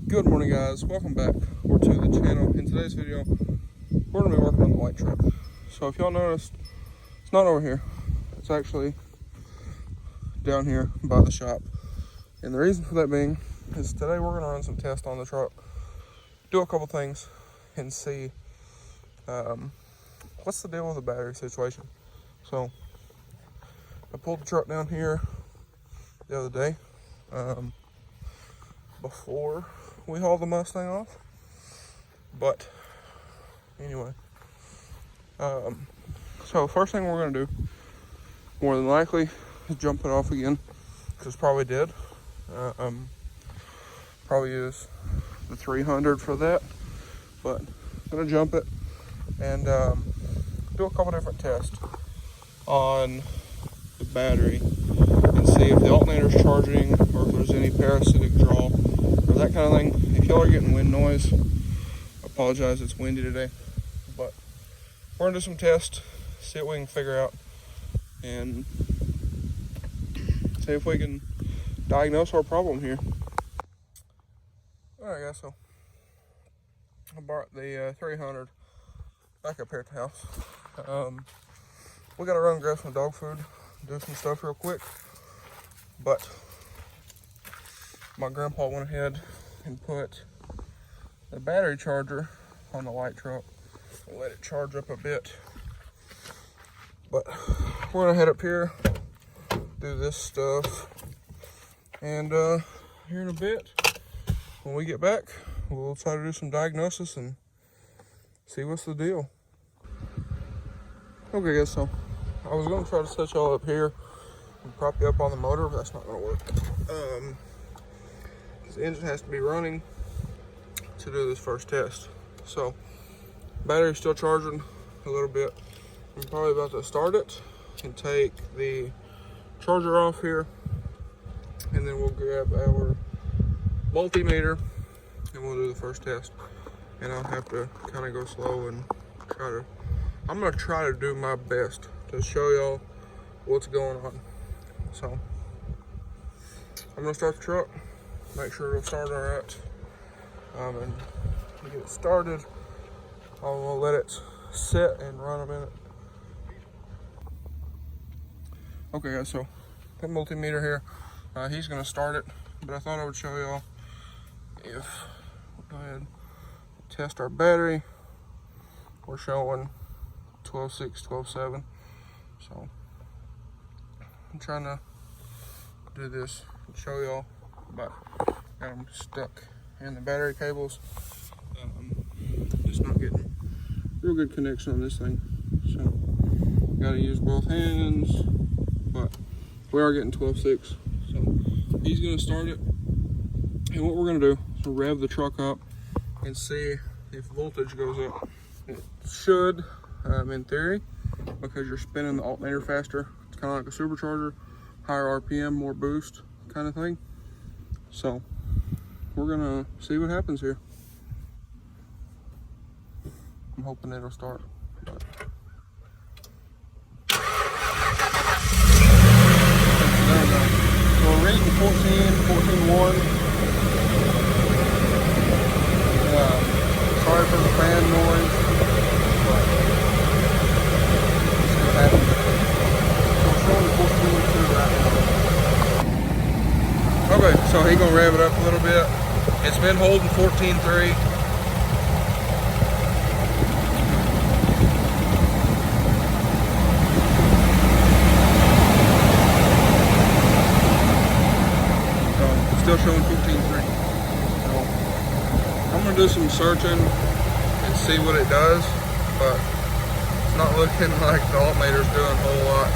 Good morning, guys. Welcome back or to the channel. In today's video, we're going to be working on the white truck. So if y'all noticed, it's not over here. It's actually down here by the shop. And the reason for that being is today we're going to run some tests on the truck, do a couple things, and see what's the deal with the battery situation. So I pulled the truck down here the other day before we hauled the Mustang off, but anyway, so first thing we're going to do, more than likely, is jump it off again, because probably did. Probably use the 300 for that, but I'm going to jump it and do a couple different tests on the battery and see if the alternator's charging or if there's any parasitic draw or that kind of thing. If y'all are getting wind noise, I apologize, it's windy today, but we're gonna do some tests, see what we can figure out, and see if we can diagnose our problem here. Alright guys, so I brought the 300 back up here at the house. We gotta run and grab some dog food, do some stuff real quick, but my grandpa went ahead and put the battery charger on the light truck and let it charge up a bit. But we're gonna head up here, do this stuff, and here in a bit, when we get back, we'll try to do some diagnosis and see what's the deal. Okay guys, so I was gonna try to set y'all up here and prop you up on the motor, but that's not gonna work. The engine has to be running to do this first test. So battery's still charging a little bit. I'm probably about to start it and take the charger off here, and then we'll grab our multimeter and we'll do the first test. And I'll have to kind of go slow and I'm gonna try to do my best to show y'all what's going on. So I'm gonna start the truck, make sure it'll start all right, and to get it started, I'm gonna let it sit and run a minute. Okay guys, so that multimeter here, he's gonna start it, but I thought I would show y'all if we'll go ahead and test our battery. We're showing 12.6, 12.7, so I'm trying to do this and show y'all, but got them stuck in the battery cables. Just not getting real good connection on this thing, so gotta use both hands, but we are getting 12.6. So he's gonna start it, and what we're gonna do is rev the truck up and see if voltage goes up. It should, in theory, because you're spinning the alternator faster. It's kind of like a supercharger, higher RPM, more boost kind of thing. So we're gonna see what happens here. I'm hoping it'll start. But there we go. So we're reading 14.1. Sorry for the fan noise, but it's gonna happen. So we're showing 14.2 right now. Okay, so he's gonna rev it up a little bit. It's been holding 14.3. So still showing 14.3. So I'm gonna do some searching and see what it does, but it's not looking like the alternator's doing a whole lot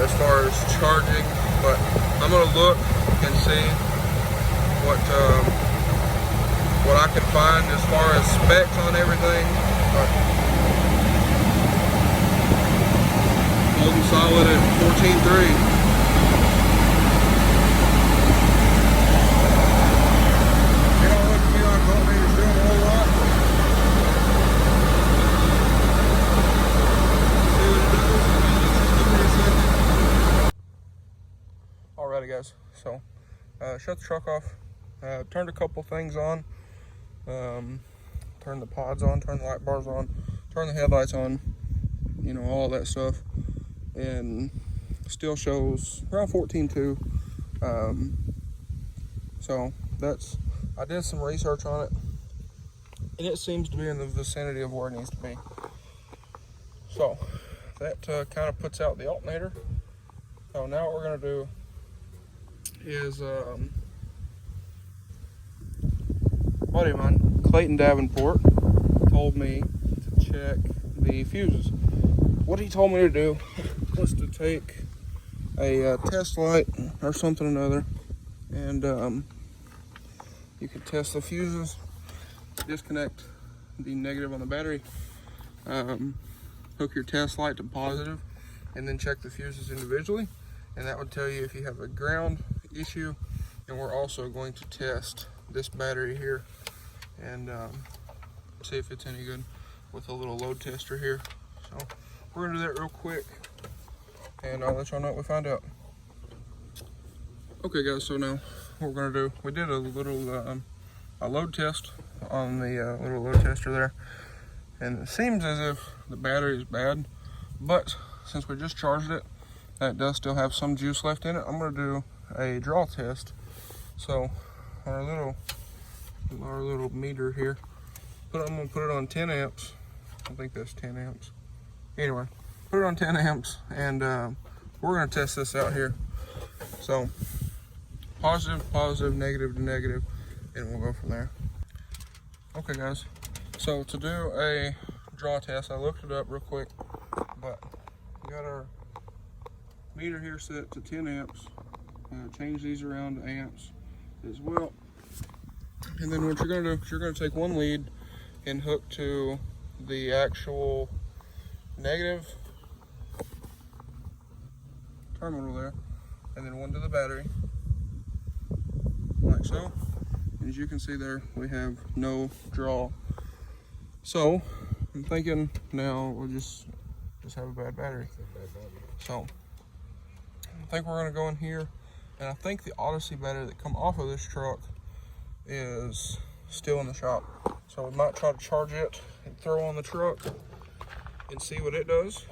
as far as charging. But I'm gonna look and see what I can find as far as specs on everything. But holding solid at 14.3. Alrighty guys, so shut the truck off, Turned a couple things on. Turned the pods on, turned the light bars on, turned the headlights on, you know, all that stuff, and still shows around 14.2. So I did some research on it, and it seems to be in the vicinity of where it needs to be. So that kind of puts out the alternator. So now what we're going to do is buddy of mine, Clayton Davenport, told me to check the fuses. What he told me to do was to take a test light or something or another, and you can test the fuses, disconnect the negative on the battery, hook your test light to positive, and then check the fuses individually, and that would tell you if you have a ground issue. And we're also going to test this battery here and see if it's any good with a little load tester here. So we're gonna do that real quick, and I'll let y'all know what we find out. Okay guys, so now what we're gonna do, we did a little a load test on the little load tester there, and it seems as if the battery is bad, but since we just charged it, that does still have some juice left in it. I'm gonna do a draw test. So our little meter here, I'm gonna put it on 10 amps. I think that's 10 amps. Anyway, put it on 10 amps, and we're gonna test this out here. So positive, negative to negative, and we'll go from there. Okay guys, so to do a draw test, I looked it up real quick, but we got our meter here set to 10 amps. Change these around to amps as well. And then what you're gonna do is you're gonna take one lead and hook to the actual negative terminal there, and then one to the battery, like so. As you can see there, we have no draw. So I'm thinking now we'll just have a bad battery. So I think we're gonna go in here, and I think the Odyssey battery that come off of this truck is still in the shop. So we might try to charge it and throw on the truck and see what it does,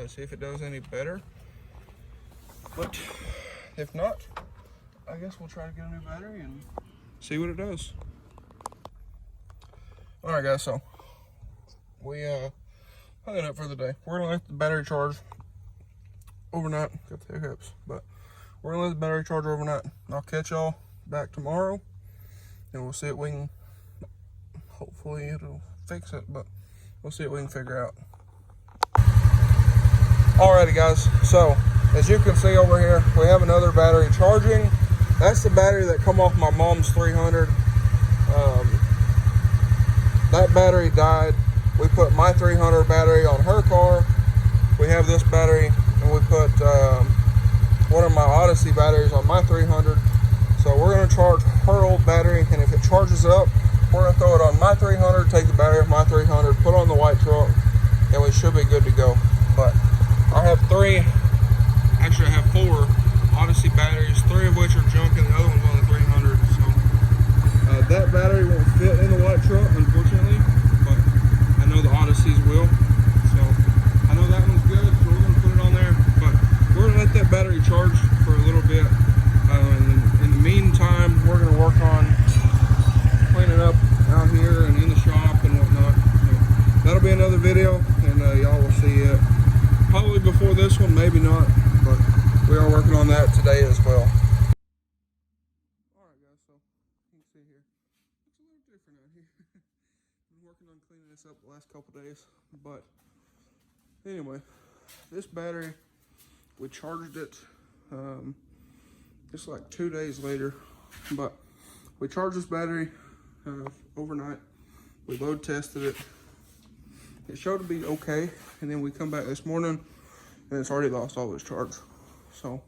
see if it does any better. But if not, I guess we'll try to get a new battery and see what it does. All right guys, so we hung it up for the day. We're gonna let the battery charge overnight. Got the hiccups, but we're gonna let the battery charge overnight. I'll catch y'all back tomorrow, and we'll see if we can, hopefully it'll fix it, but we'll see what we can figure out. Alrighty guys, so as you can see over here, we have another battery charging. That's the battery that come off my mom's 300. That battery died. We put my 300 battery on her car. We have this battery, and we put one of my Odyssey batteries on my 300. So we're gonna charge her old battery, and if it charges up, we're gonna throw it on my 300, take the battery off my 300, put on the white truck, and we should be good to go. But I have I have 4 Odyssey batteries, 3 of which are junk, and the other one's on the 300. So that battery won't fit in the white truck, unfortunately, but I know the Odysseys will. So I know that one's good, so we're gonna put it on there. But we're gonna let that battery charge for a little bit. In the meantime, we're gonna work on cleaning up out here and in the shop and whatnot. So that'll be another video, and y'all will see it probably before this one, maybe not, but we are working on that today as well. Alright guys, so you can see here, it's a little different out here. Been working on cleaning this up the last couple days, but anyway, this battery, we charged it just like 2 days later, but we charged this battery overnight. We load tested it. It showed to be okay, and then we come back this morning and it's already lost all its charge. So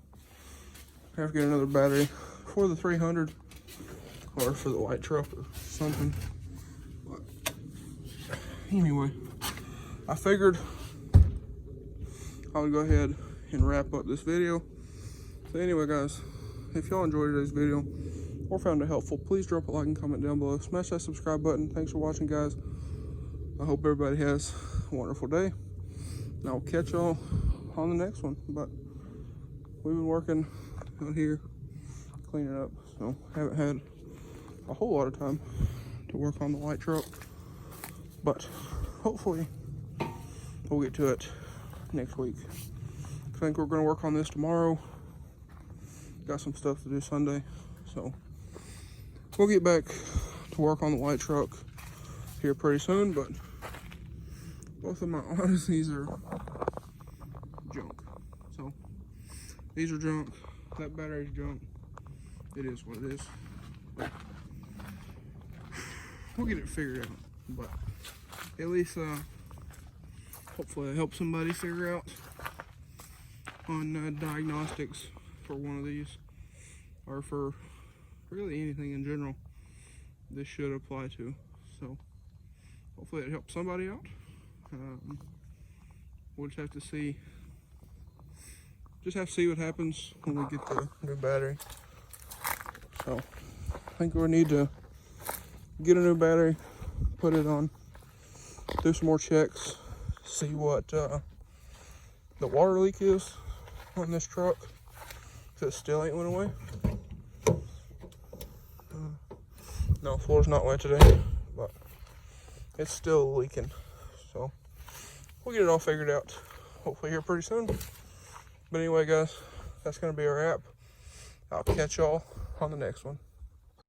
I have to get another battery for the 300 or for the white truck or something. But anyway, I figured I would go ahead and wrap up this video. So anyway guys, if y'all enjoyed today's video, or found it helpful, please drop a like and comment down below. Smash that subscribe button. Thanks for watching, guys. I hope everybody has a wonderful day. And I'll catch y'all on the next one. But we've been working out here, cleaning up, so haven't had a whole lot of time to work on the light truck. But hopefully we'll get to it next week. I think we're going to work on this tomorrow. Got some stuff to do Sunday, so we'll get back to work on the light truck here pretty soon. But both of my arms, these are junk. So these are junk. That battery's junk. It is what it is. But we'll get it figured out. But at least hopefully I help somebody figure out on diagnostics for one of these, or for really anything in general this should apply to. So hopefully it helps somebody out. We'll just have to see what happens when we get the new battery. So I think we need to get a new battery, put it on, do some more checks, see what the water leak is on this truck, if it still ain't went away. No, floor's not wet today, but it's still leaking. So we'll get it all figured out, hopefully here pretty soon. But anyway, guys, that's going to be our app. I'll catch y'all on the next one.